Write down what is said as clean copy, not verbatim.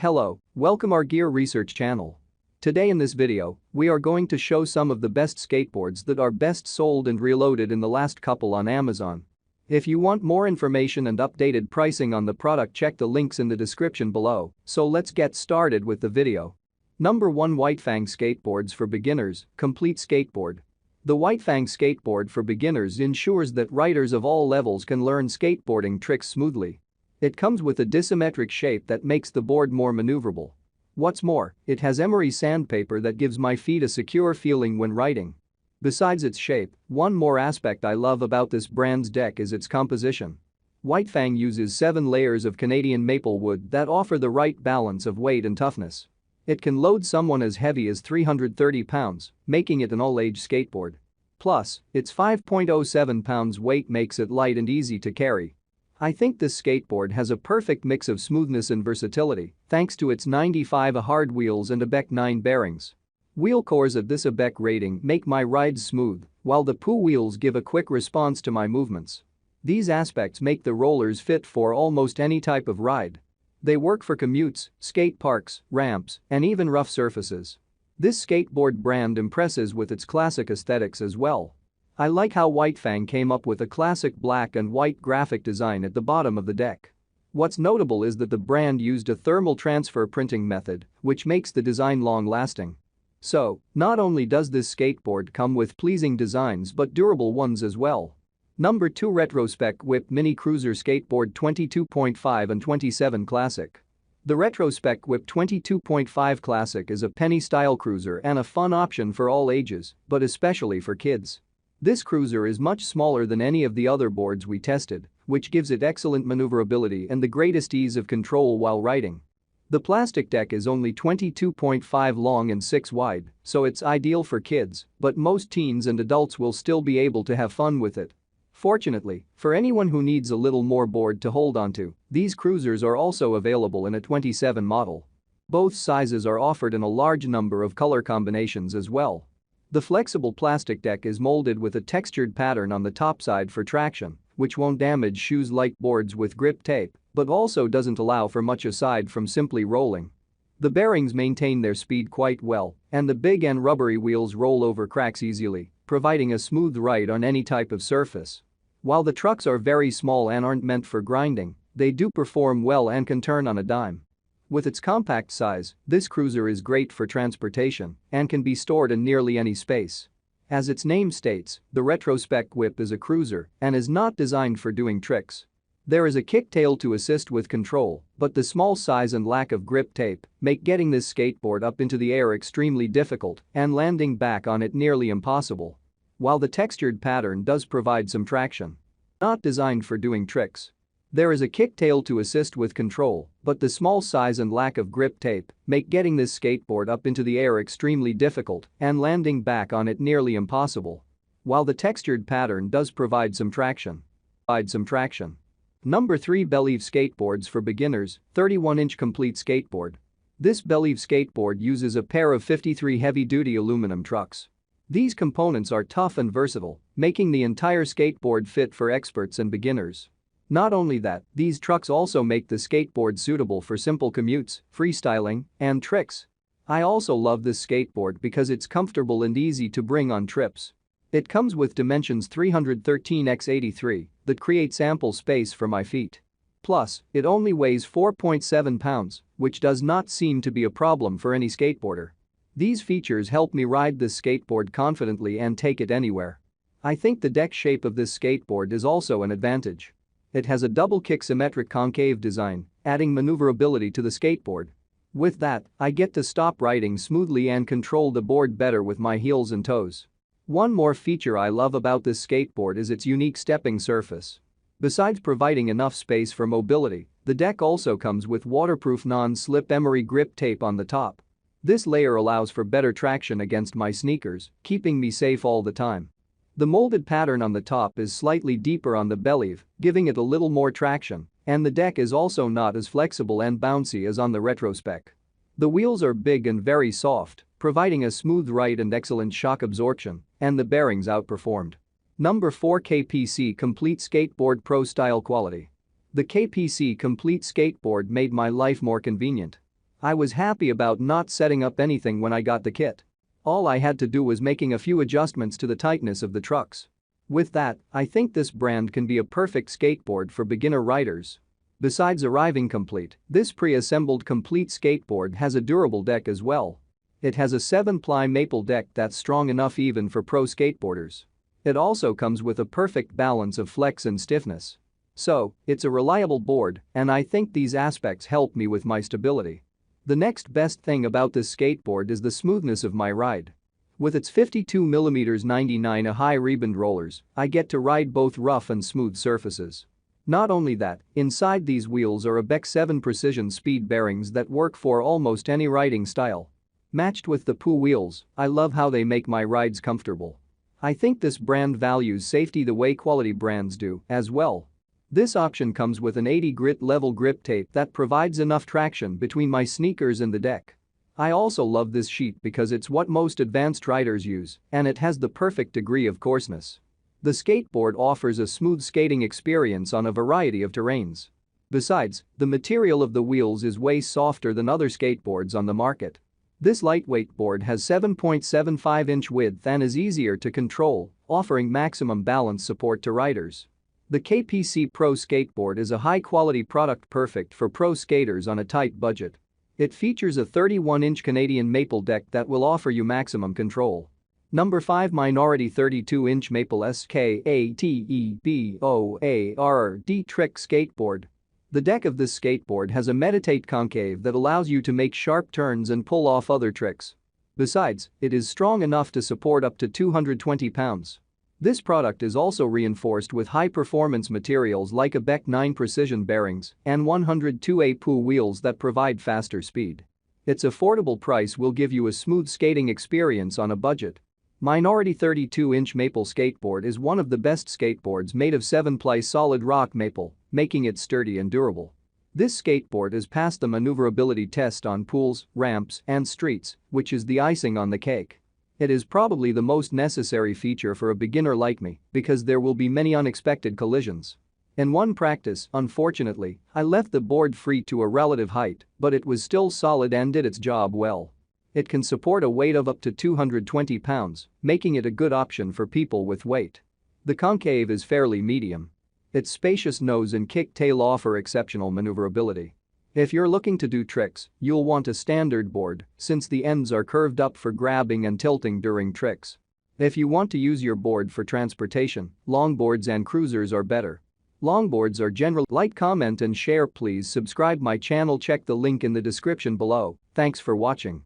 Hello, welcome our gear research channel. Today in this video, we are going to show some of the best skateboards that are best sold and reloaded in the last couple on Amazon. If you want more information and updated pricing on the product, check the links in the description below, so let's get started with the video. Number 1, WhiteFang Skateboards for Beginners, Complete Skateboard. The WhiteFang Skateboard for Beginners ensures that riders of all levels can learn skateboarding tricks smoothly. It comes with a disymmetric shape that makes the board more maneuverable. What's more, it has emery sandpaper that gives my feet a secure feeling when riding. Besides its shape, one more aspect I love about this brand's deck is its composition. WhiteFang uses 7 layers of Canadian maple wood that offer the right balance of weight and toughness. It can load someone as heavy as 330 pounds, making it an all-age skateboard. Plus, its 5.07 pounds weight makes it light and easy to carry. I think this skateboard has a perfect mix of smoothness and versatility thanks to its 95 hard wheels and ABEC 9 bearings. Wheel cores at this ABEC rating make my rides smooth, while the PHOE wheels give a quick response to my movements. These aspects make the rollers fit for almost any type of ride. They work for commutes, skate parks, ramps, and even rough surfaces. This skateboard brand impresses with its classic aesthetics as well. I like how WhiteFang came up with a classic black and white graphic design at the bottom of the deck. What's notable is that the brand used a thermal transfer printing method, which makes the design long-lasting. So, not only does this skateboard come with pleasing designs but durable ones as well. Number 2, Retrospec Quip Mini Cruiser Skateboard 22.5 and 27 Classic. The Retrospec Quip 22.5 Classic is a penny-style cruiser and a fun option for all ages, but especially for kids. This cruiser is much smaller than any of the other boards we tested, which gives it excellent maneuverability and the greatest ease of control while riding. The plastic deck is only 22.5 long and 6 wide, so it's ideal for kids, but most teens and adults will still be able to have fun with it. Fortunately, for anyone who needs a little more board to hold onto, these cruisers are also available in a 27 model. Both sizes are offered in a large number of color combinations as well. The flexible plastic deck is molded with a textured pattern on the top side for traction, which won't damage shoes like boards with grip tape, but also doesn't allow for much aside from simply rolling. The bearings maintain their speed quite well, and the big and rubbery wheels roll over cracks easily, providing a smooth ride on any type of surface. While the trucks are very small and aren't meant for grinding, they do perform well and can turn on a dime. With its compact size, this cruiser is great for transportation and can be stored in nearly any space. As its name states, the Retrospec Quip is a cruiser and is not designed for doing tricks. There is a kicktail to assist with control, but the small size and lack of grip tape make getting this skateboard up into the air extremely difficult and landing back on it nearly impossible. While the textured pattern does provide some traction, not designed for doing tricks. There is a kicktail to assist with control, but the small size and lack of grip tape make getting this skateboard up into the air extremely difficult and landing back on it nearly impossible. While the textured pattern does provide some traction. Number 3, BELEEV Skateboards for Beginners, 31-inch Complete Skateboard. This BELEEV skateboard uses a pair of 53 heavy-duty aluminum trucks. These components are tough and versatile, making the entire skateboard fit for experts and beginners. Not only that, these trucks also make the skateboard suitable for simple commutes, freestyling, and tricks. I also love this skateboard because it's comfortable and easy to bring on trips. It comes with dimensions 313x83 that creates ample space for my feet. Plus, it only weighs 4.7 pounds, which does not seem to be a problem for any skateboarder. These features help me ride this skateboard confidently and take it anywhere. I think the deck shape of this skateboard is also an advantage. It has a double-kick symmetric concave design, adding maneuverability to the skateboard. With that, I get to stop riding smoothly and control the board better with my heels and toes. One more feature I love about this skateboard is its unique stepping surface. Besides providing enough space for mobility, the deck also comes with waterproof non-slip emery grip tape on the top. This layer allows for better traction against my sneakers, keeping me safe all the time. The molded pattern on the top is slightly deeper on the BELEEV, giving it a little more traction, and the deck is also not as flexible and bouncy as on the Retrospec. The wheels are big and very soft, providing a smooth ride and excellent shock absorption, and the bearings outperformed. Number 4, KPC Complete Skateboard Pro Style Quality. The KPC Complete Skateboard made my life more convenient. I was happy about not setting up anything when I got the kit. All I had to do was making a few adjustments to the tightness of the trucks. With that, I think this brand can be a perfect skateboard for beginner riders. Besides arriving complete, this pre-assembled complete skateboard has a durable deck as well. It has a 7-ply maple deck that's strong enough even for pro skateboarders. It also comes with a perfect balance of flex and stiffness. So, it's a reliable board, and I think these aspects help me with my stability. The next best thing about this skateboard is the smoothness of my ride. With its 52mm 99 high rebound rollers, I get to ride both rough and smooth surfaces. Not only that, inside these wheels are a BEC 7 precision speed bearings that work for almost any riding style. Matched with the PHOEROS wheels, I love how they make my rides comfortable. I think this brand values safety the way quality brands do as well. This option comes with an 80 grit level grip tape that provides enough traction between my sneakers and the deck. I also love this sheet because it's what most advanced riders use, and it has the perfect degree of coarseness. The skateboard offers a smooth skating experience on a variety of terrains. Besides, the material of the wheels is way softer than other skateboards on the market. This lightweight board has 7.75-inch width and is easier to control, offering maximum balance support to riders. The KPC Pro skateboard is a high-quality product perfect for pro skaters on a tight budget. It features a 31-inch Canadian maple deck that will offer you maximum control. Number 5 Minority 32-inch Maple Skateboard Trick Skateboard. The deck of this skateboard has a meditate concave that allows you to make sharp turns and pull off other tricks. Besides, it is strong enough to support up to 220 pounds. This product is also reinforced with high-performance materials like a BEC 9 precision bearings and 102A PHOEROS wheels that provide faster speed. Its affordable price will give you a smooth skating experience on a budget. Minority 32-inch maple skateboard is one of the best skateboards made of 7-ply solid rock maple, making it sturdy and durable. This skateboard has passed the maneuverability test on pools, ramps, and streets, which is the icing on the cake. It is probably the most necessary feature for a beginner like me because there will be many unexpected collisions. In one practice, unfortunately, I left the board free to a relative height, but it was still solid and did its job well. It can support a weight of up to 220 pounds, making it a good option for people with weight. The concave is fairly medium. Its spacious nose and kick tail offer exceptional maneuverability. If you're looking to do tricks, you'll want a standard board since the ends are curved up for grabbing and tilting during tricks. If you want to use your board for transportation, longboards and cruisers are better. Longboards are general. Like, comment and share. Please subscribe my channel. Check the link in the description below. Thanks for watching.